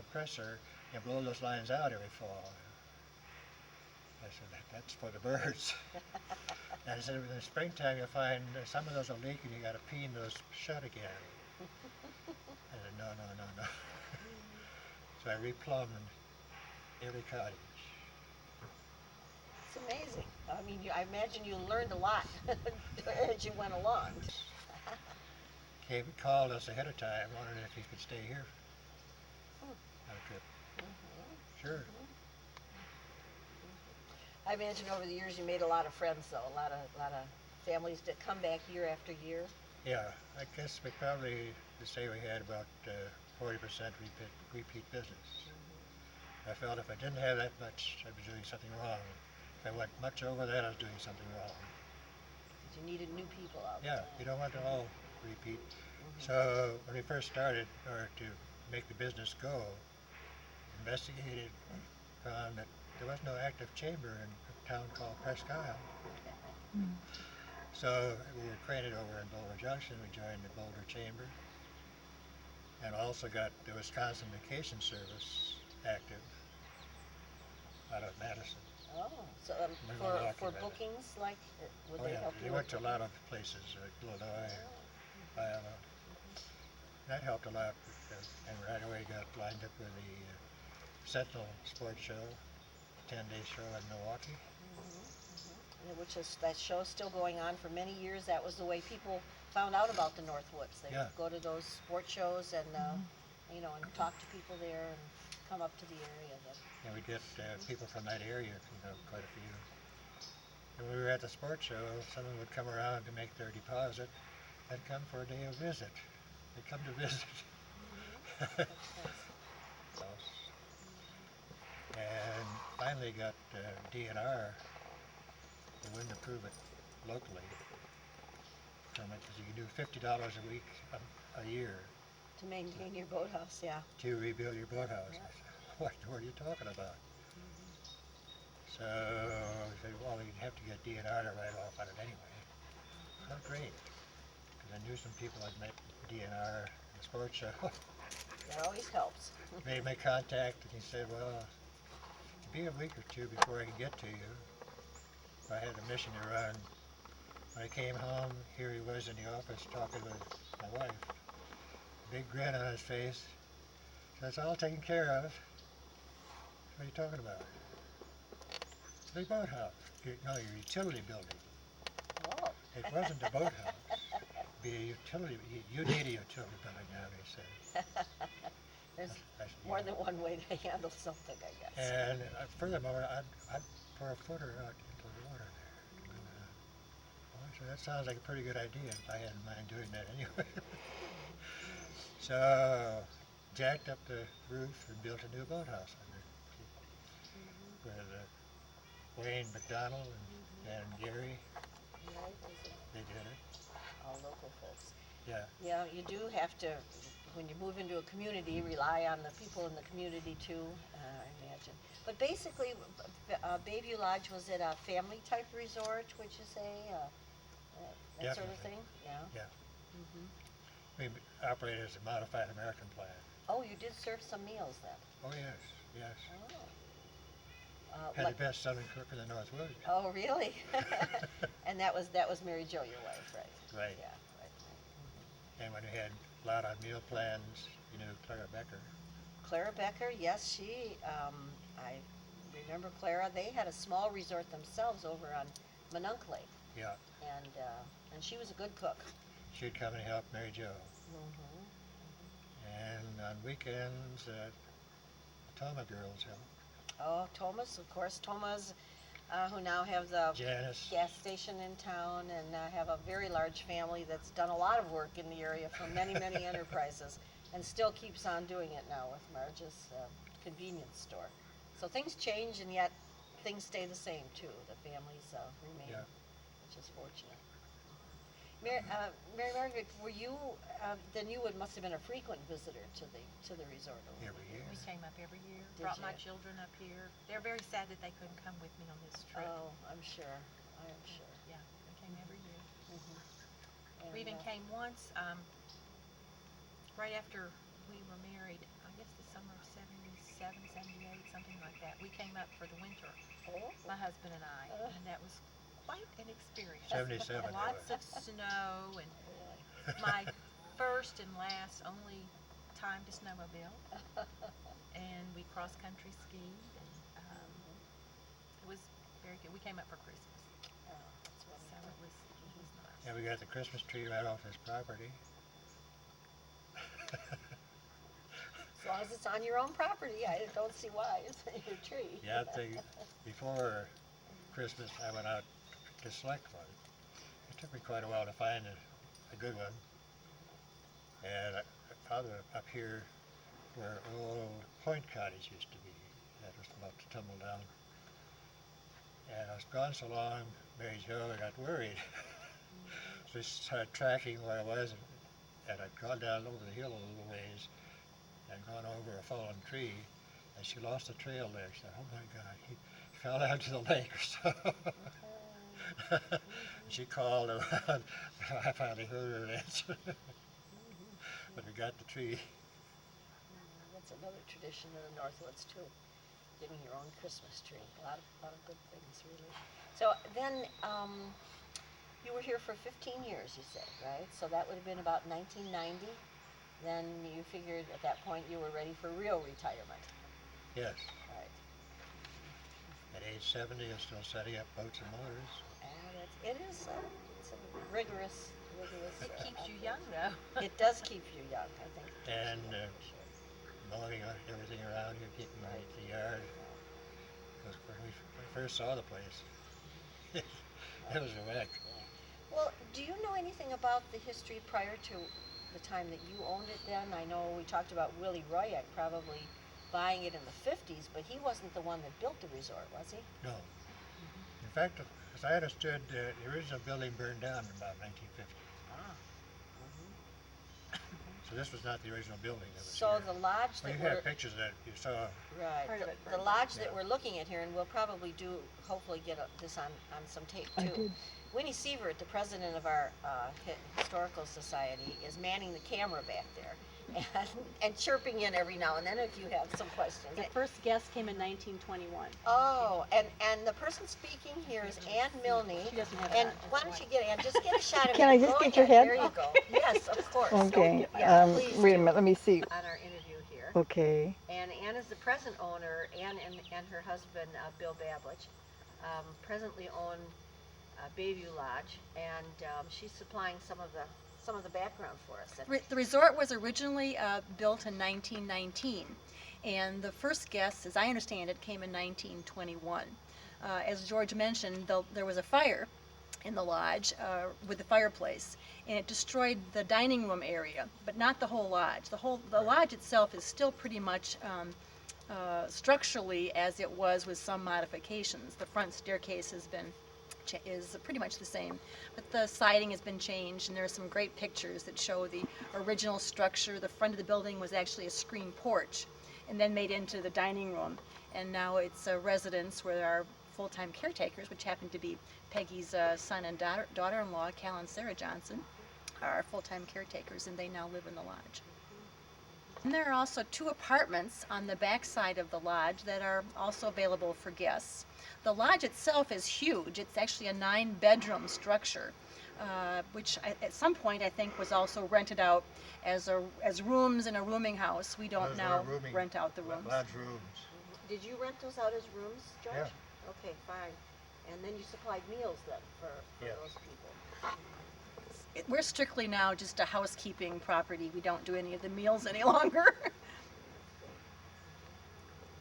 compressor and blow those lines out every fall. I said, that's for the birds. And I said, in the springtime, you'll find some of those will leak and you got to peen those shut again. I said, no, no, no, no. So I replumbed every cottage. It's amazing. I mean, I imagine you learned a lot as you went along. He called us ahead of time, wondering if he could stay here Hmm. on a trip. Mhm. Sure. I imagine over the years you made a lot of friends, though. A lot of families that come back year after year. Yeah, I guess we probably would say we had about 40% repeat business. I felt if I didn't have that much, I was doing something wrong. If I went much over that, I was doing something wrong. Because you needed new people all the Yeah, time. you don't want to all repeat. Mhm. So when we first started, or to make the business go, investigated, found that there was no active chamber in a town called Presque Isle. So we were acquainted over in Boulder Junction. We joined the Boulder Chamber and also got the Wisconsin Vacation Service active out of Madison. Oh, so We were for lucky by that. bookings, like, would Oh they yeah, help they you went with to a bookings? lot of places, Illinois, Oh. Iowa. That helped a lot, and right away got lined up with the Sentinel Sports Show, 10-day show in Milwaukee. Which is, that show's still going on for many years. That was the way people found out about the Northwoods. They Yeah. would go to those sports shows and, and talk to people there and come up to the area. And we'd get people from that area, quite a few. And when we were at the sports show, someone would come around to make their deposit and come for a day of visit. They'd come to visit. And finally got DNR. They wouldn't approve it locally from it because you can do $50 a week a year To maintain your boathouse, yeah. to rebuild your boathouse. Yeah. I said, what are you talking about? So I said, well, you'd have to get DNR to write off on it anyway. Oh, great. Because I knew some people I'd met DNR in the sports show. That always helps. Made my contact and he said, well, it'd be a week or two before I can get to you. I had a mission to run. When I came home, here he was in the office talking with my wife. Big grin on his face. That's all taken care of. What are you talking about? The boathouse. No, your utility building. Oh. It wasn't a boathouse. It'd be a utility. You need a utility building now, he said. There's I said, more yeah. than one way to handle something, I guess. And furthermore, I'd pour a footer out into the water there. And, I said, that sounds like a pretty good idea. I hadn't mind doing that anyway. So jacked up the roof and built a new boathouse under with Wayne McDonald and Gary. Right, They did it. all local folks. Yeah. Yeah, you do have to, when you move into a community, rely on the people in the community too, I imagine. But basically, Bayview Lodge, was it a family type resort, would you say? That sort of Definitely. thing? Yeah. Yeah. Mhm. We operated as a modified American plan. Oh, you did serve some meals then? Oh yes, yes. Oh. Had the best Southern cook in the Northwoods. Oh, really? And that was Mary Jo, your wife, right? Right. Yeah, right. And when we had a lot on meal plans, Clara Becker. Clara Becker, yes, I remember Clara. They had a small resort themselves over on Monunkley, Yeah. and she was a good cook. She'd come and help Mary Jo. Mm-hmm. And on weekends, the Toma girls helped. Oh, Thomas, of course, Thomas, who now have the Janice. gas station in town and have a very large family that's done a lot of work in the area for many, many enterprises, and still keeps on doing it now with Marge's convenience store. So things change, and yet things stay the same too. The families remain, Yeah. which is fortunate. Mary Margaret, were you? Then you must have been a frequent visitor to the resort. Every year. We came up every year, Did brought my you? children up here. They're very sad that they couldn't come with me on this trip. Oh, I'm sure. I am sure. Yeah, they came every year. Mm-hmm. We even came once, right after we were married, I guess the summer of '79. 78, something like that. We came up for the winter, Oh, my husband and I, and that was quite an experience. 77 it Lots was. of snow, and really? my first and last only time to snowmobile, and we cross-country skied, and it was very good. We came up for Christmas, Oh, that's so wonderful. it was nice. And we got the Christmas tree right off his property. As long as it's on your own property, I don't see why it's your tree. Yeah, before Christmas, I went out to select one. It took me quite a while to find a good one. And I found it up here where old Point Cottage used to be. That was about to tumble down. And I was gone so long, Mary Jo, I got worried. So I started tracking where I was, and I'd gone down over the hill a little ways and gone over a fallen tree, and she lost the trail there. She said, "Oh my God, he fell down to the lake or so." She called around. I finally heard her answer. But we got the tree. That's another tradition in the Northwoods too, getting your own Christmas tree. A lot of good things, really. So then, you were here for 15 years, you said, right? So that would have been about 1990. Then you figured at that point you were ready for real retirement, Yes. right? At age 70, I was still setting up boats and motors. And it's a rigorous. It keeps you outfit. young, though. It does keep you young, I think. It keeps And, you young for sure. Mowing everything around here, keeping the yard. Because when we first saw the place, it was a wreck. Well, do you know anything about the history prior to the time that you owned it then? I know we talked about Willie Royak probably buying it in the 50s, but he wasn't the one that built the resort, was he? No. In fact, as I understood, the original building burned down in about 1950. Ah. So this was not the original building that was So here. the lodge Well, that you have pictures that you saw. right, Part of it the burned lodge that down. we're looking at here, and we'll probably hopefully get this on some tape too. I did. Winnie Sievert, the president of our historical society, is manning the camera back there, and chirping in every now and then if you have some questions. The first guest came in 1921. Oh, and the person speaking here is Ann Milne. She doesn't have it And on, just why don't white. you get Ann, just get a shot of Can it. I just Go get your ahead. head? There you go. Yes, of course. Okay. Yeah, please Wait a do. minute. Let me see. On our interview here. Okay. And Ann is the present owner, Ann and her husband, Bill Bablich, presently own Bayview Lodge, and she's supplying some of the background for us. The resort was originally built in 1919, and the first guests, as I understand it, came in 1921. As George mentioned, there was a fire in the lodge with the fireplace, and it destroyed the dining room area, but not the whole lodge. The lodge itself is still pretty much structurally as it was, with some modifications. The front staircase is pretty much the same, but the siding has been changed, and there are some great pictures that show the original structure. The front of the building was actually a screen porch, and then made into the dining room, and now it's a residence where there are full-time caretakers, which happen to be Peggy's son and daughter-in-law, Cal and Sarah Johnson, are full-time caretakers, and they now live in the lodge. And there are also 2 apartments on the back side of the lodge that are also available for guests. The lodge itself is huge. It's actually a 9-bedroom structure, which at some point I think was also rented out as rooms in a rooming house. We don't Those now were rooming rent out the rooms. Lodge rooms. Did you rent those out as rooms, George? Yeah. Okay, fine. And then you supplied meals then for Yes. those people. We're strictly now just a housekeeping property. We don't do any of the meals any longer.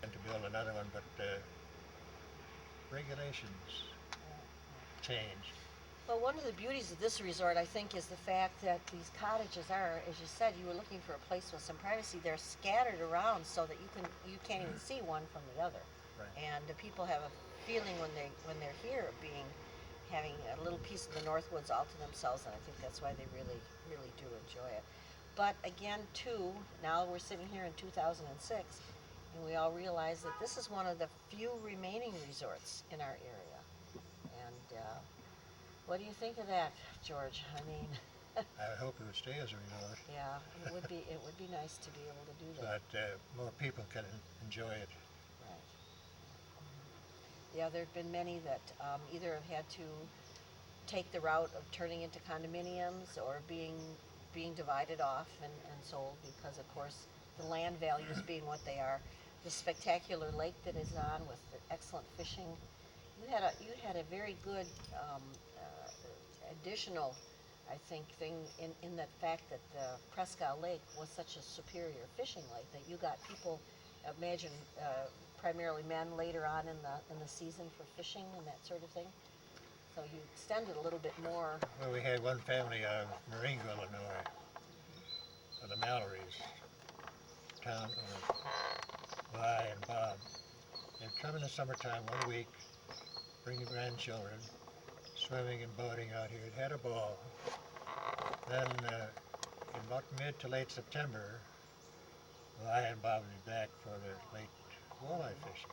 And to build another one, but regulations changed. Well, one of the beauties of this resort, I think, is the fact that these cottages are, as you said, you were looking for a place with some privacy. They're scattered around so that you can't even see one from the other. Right. And the people have a feeling when they're here of having a little piece of the Northwoods all to themselves, and I think that's why they really, really do enjoy it. But again, too, now we're sitting here in 2006, and we all realize that this is one of the few remaining resorts in our area. And what do you think of that, George? I mean, I hope it would stay as a resort, Yeah, it would be nice to be able to do so that. that more people can enjoy it. Right. Yeah, there've been many that either have had to take the route of turning into condominiums or being divided off and sold because, of course, the land values being what they are. The spectacular lake that is on with the excellent fishing. You had a very good additional, I think, thing in that fact that the Prescott Lake was such a superior fishing lake that you got people, imagine primarily men later on in the season for fishing and that sort of thing. So you extended a little bit more. Well, we had one family out of Maringo, Illinois, of the Mallories, town of Vi and Bob. They'd come in the summertime 1 week, bring the grandchildren, swimming and boating out here. It had a ball. Then in about mid to late September, Vi and Bob would be back for their late walleye fishing.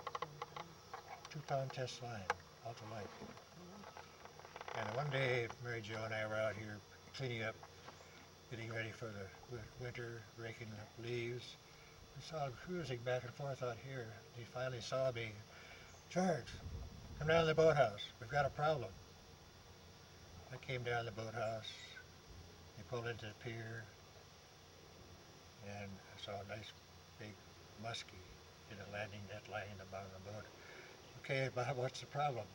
2-pound test line, out the lake. And one day, Mary Jo and I were out here cleaning up, getting ready for the winter, raking up leaves. We saw him cruising back and forth out here. He finally saw me. George, come down to the boathouse. We've got a problem. I came down to the boathouse. They pulled into the pier, and I saw a nice big muskie in a landing net lying in the bottom of the boat. Okay, Bob, what's the problem?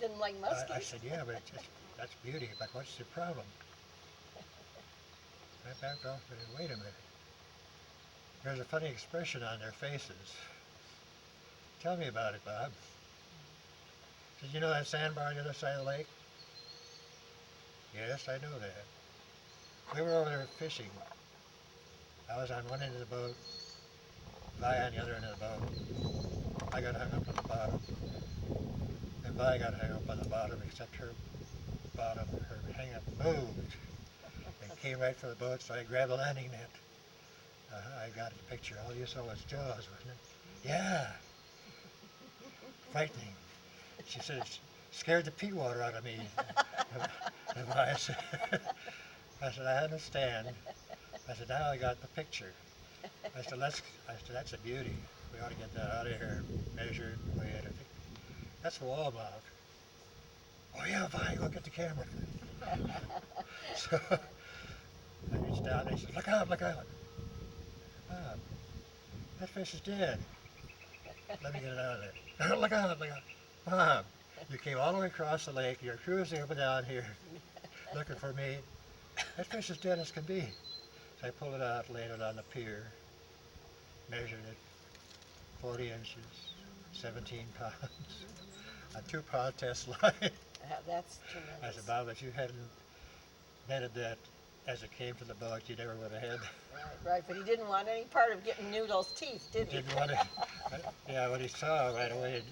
Didn't like muskies. I said, yeah, but that's beauty, but what's the problem? I backed off and said, wait a minute. There's a funny expression on their faces. Tell me about it, Bob. Did you know that sandbar on the other side of the lake? Yes, I know that. We were over there fishing. I was on one end of the boat, Vi on the other end of the boat. I got hung up on the bottom. And Vi got hung up on the bottom, except her bottom, her hang-up moved and came right for the boat, so I grabbed a landing net. I got the picture. All you saw was jaws, wasn't it? Yeah. Frightening. She said it scared the pea water out of me. And I said, I understand. I said, now I got the picture. I said, that's a beauty. We ought to get that out of here, measured, weighed. I think that's for wallmouth. Oh yeah, fine, go get the camera. So I reached down and he said, look out, look out. Bob, that fish is dead. Let me get it out of there. Look out, look out. Bob, you came all the way across the lake, you're cruising up and down here looking for me. That fish is dead as can be. So I pulled it out, laid it on the pier, measured it, 40 inches, 17 pounds, a 2-pound test line. That's tremendous. I said, Bob, if you hadn't netted that as it came to the boat, you never would have had. Right, but he didn't want any part of getting Noodle's teeth, did he? Didn't want to. Yeah, when he saw it right away,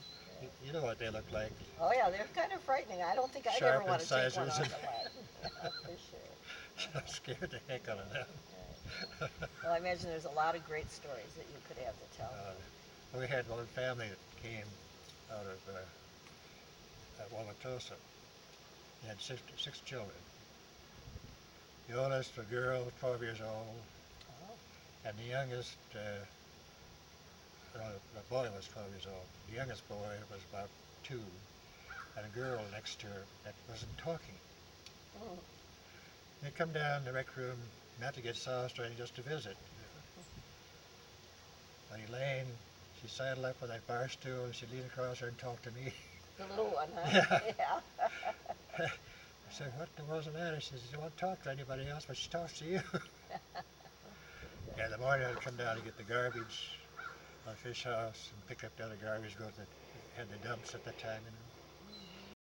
you know what they look like. Oh yeah, they're kind of frightening. I don't think I'd ever Sharp want to take one incisors. off the line. For sure. Scared the heck out of them. Well, I imagine there's a lot of great stories that you could have to tell. We had one family that came out of Wauwatosa. They had six children. The oldest, a girl, 12 years old, and the youngest, the boy was 12 years old. The youngest boy was about 2, and a girl next to her that wasn't talking. Oh. They come down the rec room, not to get sauce or anything, just to visit. But Elaine, she sidled up with that bar stool and she leaned across her and talked to me. The little one, huh? Yeah. I said, what the world's the matter? She says, she won't talk to anybody else, but she talks to you. Yeah, in the morning I'd come down to get the garbage on Fish House and pick up the other garbage, go to had the dumps at the time, you know.